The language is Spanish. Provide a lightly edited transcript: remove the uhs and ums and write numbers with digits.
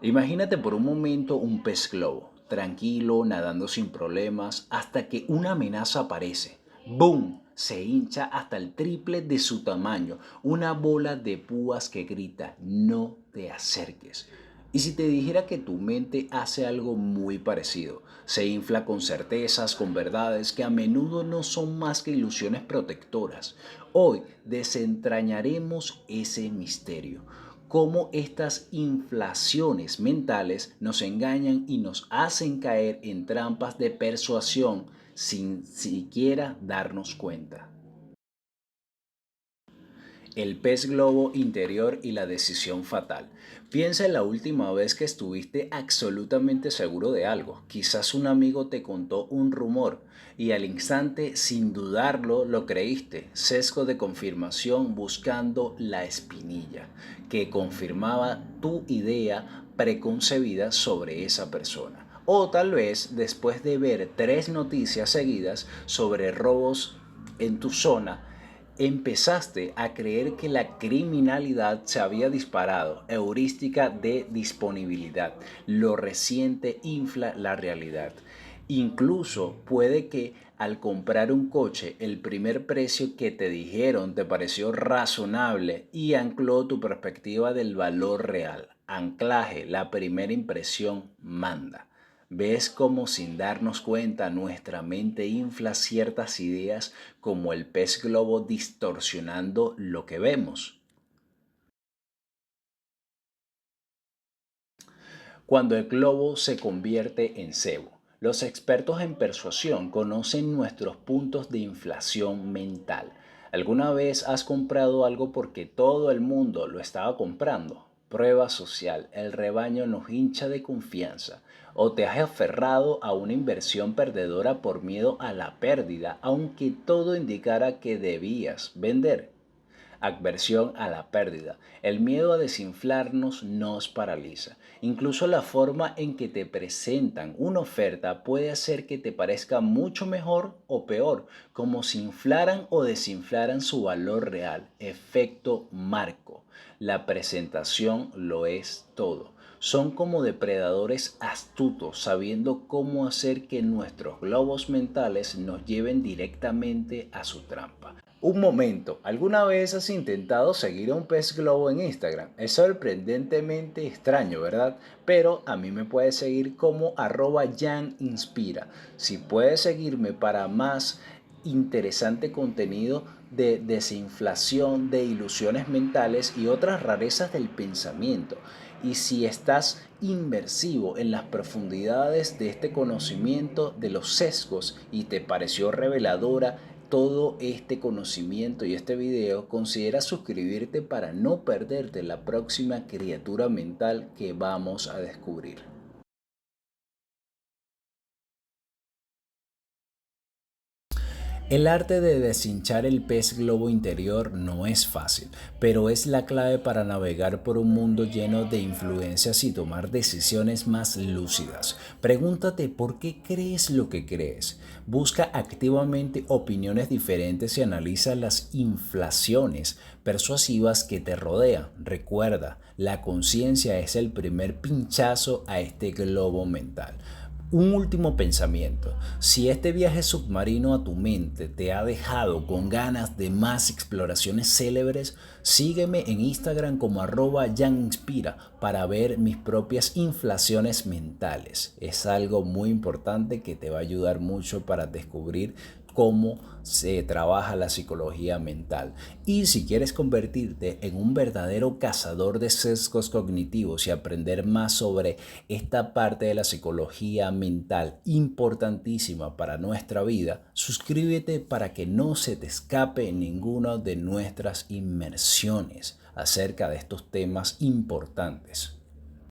Imagínate por un momento un pez globo, tranquilo, nadando sin problemas, hasta que una amenaza aparece. ¡Boom! Se hincha hasta el triple de su tamaño, una bola de púas que grita, no te acerques. Y si te dijera que tu mente hace algo muy parecido, se infla con certezas, con verdades que a menudo no son más que ilusiones protectoras. Hoy desentrañaremos ese misterio, cómo estas inflaciones mentales nos engañan y nos hacen caer en trampas de persuasión sin siquiera darnos cuenta. El pez globo interior y la decisión fatal. Piensa en la última vez que estuviste absolutamente seguro de algo. Quizás un amigo te contó un rumor y al instante, sin dudarlo, lo creíste. Sesgo de confirmación buscando la espinilla que confirmaba tu idea preconcebida sobre esa persona. O tal vez después de ver tres noticias seguidas sobre robos en tu zona, empezaste a creer que la criminalidad se había disparado, heurística de disponibilidad. Lo reciente infla la realidad. Incluso puede que al comprar un coche, el primer precio que te dijeron te pareció razonable y ancló tu perspectiva del valor real. Anclaje, la primera impresión manda. ¿Ves cómo sin darnos cuenta nuestra mente infla ciertas ideas como el pez globo distorsionando lo que vemos? Cuando el globo se convierte en cebo. Los expertos en persuasión conocen nuestros puntos de inflación mental. ¿Alguna vez has comprado algo porque todo el mundo lo estaba comprando? Prueba social, el rebaño nos hincha de confianza. ¿O te has aferrado a una inversión perdedora por miedo a la pérdida, aunque todo indicara que debías vender? Adversión a la pérdida. El miedo a desinflarnos nos paraliza. Incluso la forma en que te presentan una oferta puede hacer que te parezca mucho mejor o peor, como si inflaran o desinflaran su valor real. Efecto marco. La presentación lo es todo. Son como depredadores astutos, sabiendo cómo hacer que nuestros globos mentales nos lleven directamente a su trampa. Un momento, ¿alguna vez has intentado seguir a un pez globo en Instagram? Es sorprendentemente extraño, ¿verdad? Pero a mí me puedes seguir como @janinspira. Si puedes seguirme para más interesante contenido de desinflación, de ilusiones mentales y otras rarezas del pensamiento. Y si estás inmersivo en las profundidades de este conocimiento de los sesgos y te pareció reveladora todo este conocimiento y este video, considera suscribirte para no perderte la próxima criatura mental que vamos a descubrir. El arte de deshinchar el pez globo interior no es fácil, pero es la clave para navegar por un mundo lleno de influencias y tomar decisiones más lúcidas. Pregúntate por qué crees lo que crees. Busca activamente opiniones diferentes y analiza las inflaciones persuasivas que te rodean. Recuerda, la conciencia es el primer pinchazo a este globo mental. Un último pensamiento. Si este viaje submarino a tu mente te ha dejado con ganas de más exploraciones célebres, sígueme en Instagram como @janinspira para ver mis propias inflaciones mentales. Es algo muy importante que te va a ayudar mucho para descubrir cómo se trabaja la psicología mental. Y si quieres convertirte en un verdadero cazador de sesgos cognitivos y aprender más sobre esta parte de la psicología mental importantísima para nuestra vida, suscríbete para que no se te escape ninguna de nuestras inmersiones acerca de estos temas importantes.